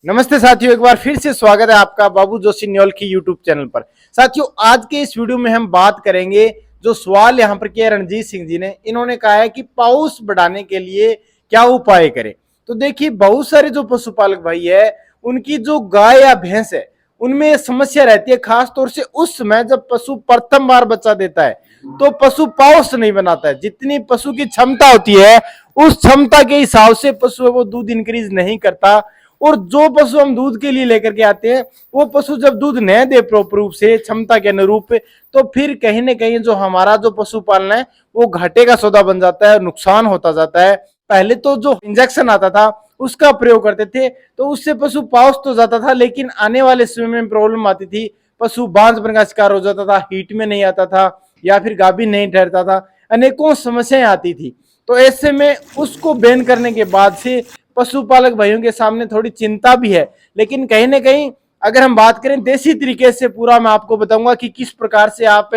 नमस्ते साथियों, एक बार फिर से स्वागत है आपका बाबू जोशी न्योल की यूट्यूब चैनल पर। साथियों, आज के इस वीडियो में हम बात करेंगे, जो सवाल यहाँ पर किया रणजीत सिंह जी ने, इन्होंने कहा है कि पाउस बढ़ाने के लिए क्या उपाय करें। तो देखिए, बहुत सारे जो पशुपालक भाई है, उनकी जो गाय या भैंस है उनमें समस्या रहती है, खास तौर से उस समय जब पशु प्रथम बार बच्चा देता है तो पशु पाउस नहीं बनाता है। जितनी पशु की क्षमता होती है उस क्षमता के हिसाब से पशु है वो दूध इंक्रीज नहीं करता। और जो पशु हम दूध के लिए लेकर के आते हैं, वो पशु जब दूध न दे प्रॉपर रूप से क्षमता के अनुरूप, तो फिर कहीं ना कहीं जो हमारा जो पशुपालन है वो घाटे का सौदा बन जाता है, नुकसान होता जाता है। पहले तो जो इंजेक्शन आता था उसका प्रयोग करते थे तो उससे पशु पाउस तो जाता था, लेकिन आने वाले समय में प्रॉब्लम आती थी। पशु बांझपन का शिकार हो जाता था, हीट में नहीं आता था, या फिर गाभिन नहीं ठहरता था, अनेकों समस्याएं आती थी। तो ऐसे में उसको बैन करने के बाद से पशुपालक भाइयों के सामने थोड़ी चिंता भी है। लेकिन कहीं ना कहीं अगर हम बात करें देसी तरीके से, पूरा मैं आपको बताऊंगा कि किस प्रकार से आप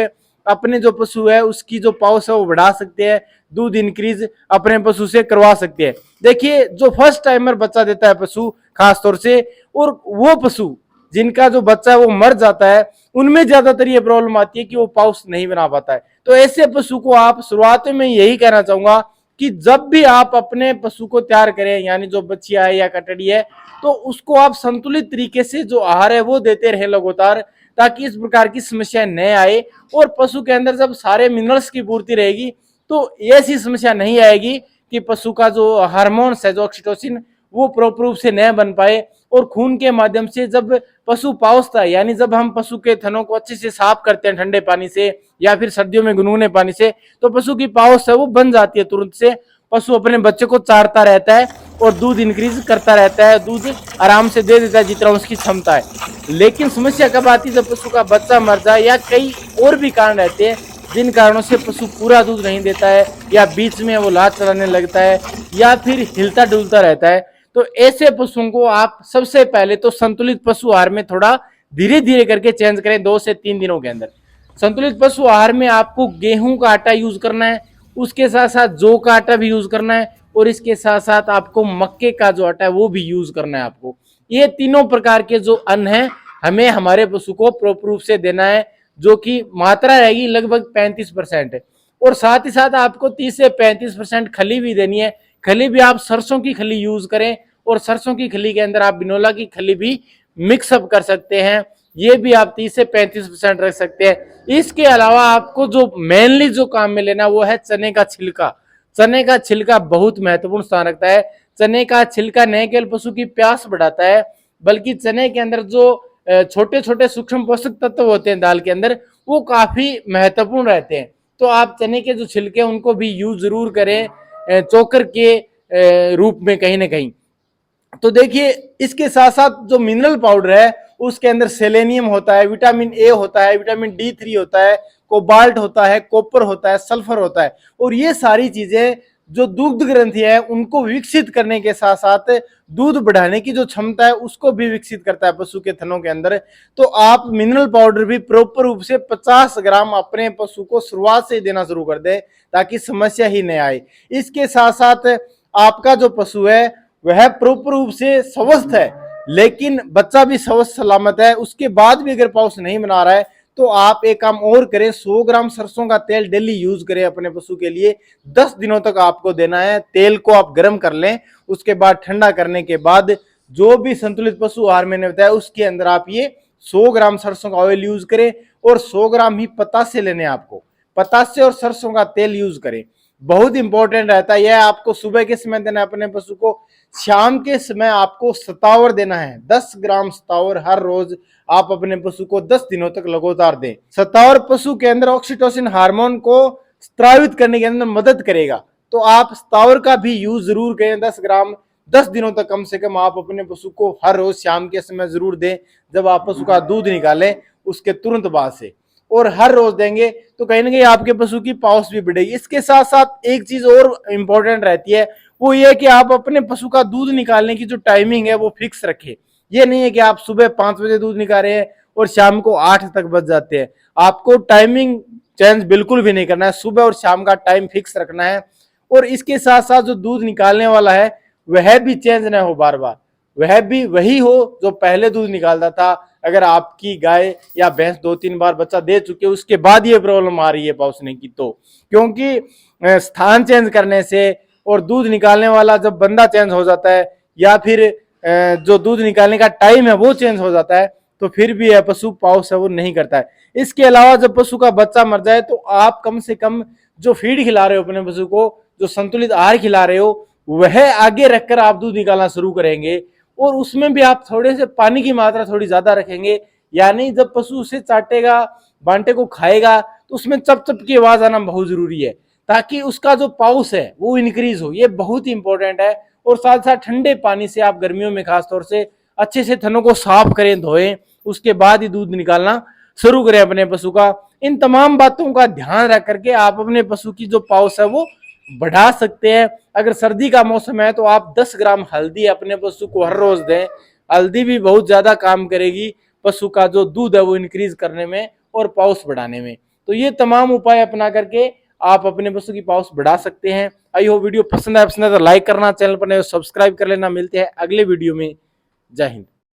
अपने जो पशु है उसकी जो पाउस है वो बढ़ा सकते हैं, दूध इंक्रीज अपने पशु से करवा सकते हैं। देखिए, जो फर्स्ट टाइमर बच्चा देता है पशु खास तौर से, और वो पशु जिनका जो बच्चा है वो मर जाता है, उनमें ज्यादातर ये प्रॉब्लम आती है कि वो पाउस नहीं बना पाता है। तो ऐसे पशु को आप, शुरुआत में यही कहना चाहूंगा कि जब भी आप अपने पशु को तैयार करें, यानी जो बच्चिया है या कटड़ी है, तो उसको आप संतुलित तरीके से जो आहार है वो देते रहे लगातार, ताकि इस प्रकार की समस्या न आए। और पशु के अंदर जब सारे मिनरल्स की पूर्ति रहेगी तो ऐसी समस्या नहीं आएगी कि पशु का जो हार्मोन्स है, जो ऑक्सीटोसिन, वो प्रॉपर रूप से न बन पाए। और खून के माध्यम से जब पशु पाउसता है, यानी जब हम पशु के थनों को अच्छे से साफ करते हैं ठंडे पानी से या फिर सर्दियों में गुनगुने पानी से, तो पशु की पाउस है वो बन जाती है तुरंत से। पशु अपने बच्चे को चारता रहता है और दूध इंक्रीज करता रहता है, दूध आराम से दे देता है जितना उसकी क्षमता है। लेकिन समस्या कब आती है? जब पशु का बच्चा मर जाए या कई और भी कारण रहते हैं जिन कारणों से पशु पूरा दूध नहीं देता है, या बीच में वो लात चलाने लगता है, या फिर हिलता डुलता रहता है। तो ऐसे पशुओं को आप सबसे पहले तो संतुलित पशु आहार में थोड़ा धीरे धीरे करके चेंज करें, 2 से 3 दिनों के अंदर। संतुलित पशु आहार में आपको गेहूं का आटा यूज करना है, उसके साथ साथ जौ का आटा भी यूज करना है, और इसके साथ साथ आपको मक्के का जो आटा है वो भी यूज करना है। आपको ये तीनों प्रकार के जो अन्न है हमें हमारे पशु को प्रॉपर रूप से देना है, जो कि मात्रा रहेगी लगभग 35%। और साथ ही साथ आपको 30 से 35% खली भी देनी है। खली भी आप सरसों की खली यूज करें, और सरसों की खली के अंदर आप बिनोला की खली भी मिक्सअप कर सकते हैं। ये भी आप 30 से 35% रख सकते हैं। इसके अलावा आपको जो मेनली जो काम में लेना वो है चने का छिलका। चने का छिलका बहुत महत्वपूर्ण स्थान रखता है। चने का छिलका न केवल पशु की प्यास बढ़ाता है, बल्कि चने के अंदर जो छोटे छोटे सूक्ष्म पोषक तत्व होते हैं दाल के अंदर, वो काफी महत्वपूर्ण रहते हैं। तो आप चने के जो छिलके उनको भी यूज जरूर करें चोकर के रूप में कहीं ना कहीं। तो देखिए, इसके साथ साथ जो मिनरल पाउडर है उसके अंदर सेलेनियम होता है, विटामिन ए होता है, विटामिन D3 होता है, कोबाल्ट होता है, कॉपर होता है, सल्फर होता है। और ये सारी चीजें जो दुग्ध ग्रंथि है उनको विकसित करने के साथ साथ दूध बढ़ाने की जो क्षमता है उसको भी विकसित करता है पशु के थनों के अंदर। तो आप मिनरल पाउडर भी प्रॉपर रूप से 50 ग्राम अपने पशु को शुरुआत से देना शुरू कर दे, ताकि समस्या ही नहीं आए। इसके साथ साथ आपका जो पशु है वह प्रॉपर रूप से स्वस्थ है, लेकिन बच्चा भी स्वस्थ सलामत है, उसके बाद भी अगर पाउस नहीं बना रहा है, तो आप एक काम और करें, 100 ग्राम सरसों का तेल डेली यूज करें अपने पशु के लिए। 10 दिनों तक आपको देना है। तेल को आप गर्म कर लें, उसके बाद ठंडा करने के बाद जो भी संतुलित पशु आहार मैंने बताया उसके अंदर आप ये 100 ग्राम सरसों का ऑयल यूज करें, और 100 ग्राम ही पतासे लेने आपको। पतासे और सरसों का तेल यूज करें, बहुत इंपॉर्टेंट रहता है। यह आपको सुबह के समय देना है अपने पशु को, शाम के समय आपको सतावर देना है। 10 ग्राम सतावर हर रोज आप अपने पशु को 10 दिनों तक लगातार दें। सतावर पशु के अंदर ऑक्सीटोसिन हार्मोन को स्त्रावित करने के अंदर मदद करेगा। तो आप सतावर का भी यूज जरूर करें, 10 ग्राम 10 दिनों तक कम से कम आप अपने पशु को हर रोज शाम के समय जरूर दें, जब आप पशु का दूध निकालें उसके तुरंत बाद से। और हर रोज देंगे तो कहीं ना कहीं आपके पशु की पाउस भी बढ़ेगी। इसके साथ साथ एक चीज और इंपॉर्टेंट रहती है, वो ये कि आप अपने पशु का दूध निकालने की जो टाइमिंग है वो फिक्स रखें। ये नहीं है कि आप सुबह 5 बजे दूध निकाल रहे हैं और शाम को 8 तक बच जाते हैं। आपको टाइमिंग चेंज बिल्कुल भी नहीं करना है, सुबह और शाम का टाइम फिक्स रखना है। और इसके साथ साथ जो दूध निकालने वाला है वह भी चेंज ना हो बार बार। वह भी वही हो जो पहले दूध निकालता था। अगर आपकी गाय या भैंस 2-3 बार बच्चा दे चुके उसके बाद ये प्रॉब्लम आ रही है पाउसने की, तो क्योंकि स्थान चेंज करने से और दूध निकालने वाला जब बंदा चेंज हो जाता है या फिर जो दूध निकालने का टाइम है वो चेंज हो जाता है, तो फिर भी यह पशु पाउस है वो नहीं करता है। इसके अलावा जब पशु का बच्चा मर जाए तो आप कम से कम जो फीड खिला रहे हो अपने पशु को, जो संतुलित आहार खिला रहे हो, वह आगे रखकर आप दूध निकालना शुरू करेंगे। और उसमें भी आप थोड़े से पानी की मात्रा थोड़ी ज्यादा रखेंगे, यानी जब पशु उसे चाटेगा, बांटे को खाएगा, तो उसमें चप चप की आवाज आना बहुत जरूरी है, ताकि उसका जो पाउस है वो इंक्रीज हो। ये बहुत ही इंपॉर्टेंट है। और साथ साथ ठंडे पानी से आप गर्मियों में खासतौर से अच्छे से थनों को साफ करें, धोएं, उसके बाद ही दूध निकालना शुरू करें अपने पशु का। इन तमाम बातों का ध्यान रख करके आप अपने पशु की जो पाउस है वो बढ़ा सकते हैं। अगर सर्दी का मौसम है तो आप 10 ग्राम हल्दी अपने पशु को हर रोज दें। हल्दी भी बहुत ज्यादा काम करेगी पशु का जो दूध है वो इंक्रीज करने में और पाउस बढ़ाने में। तो ये तमाम उपाय अपना करके आप अपने पशु की पाउस बढ़ा सकते हैं। आई होप वीडियो पसंद है तो लाइक करना, चैनल पर नए सब्सक्राइब कर लेना। मिलते हैं अगले वीडियो में। जय हिंद।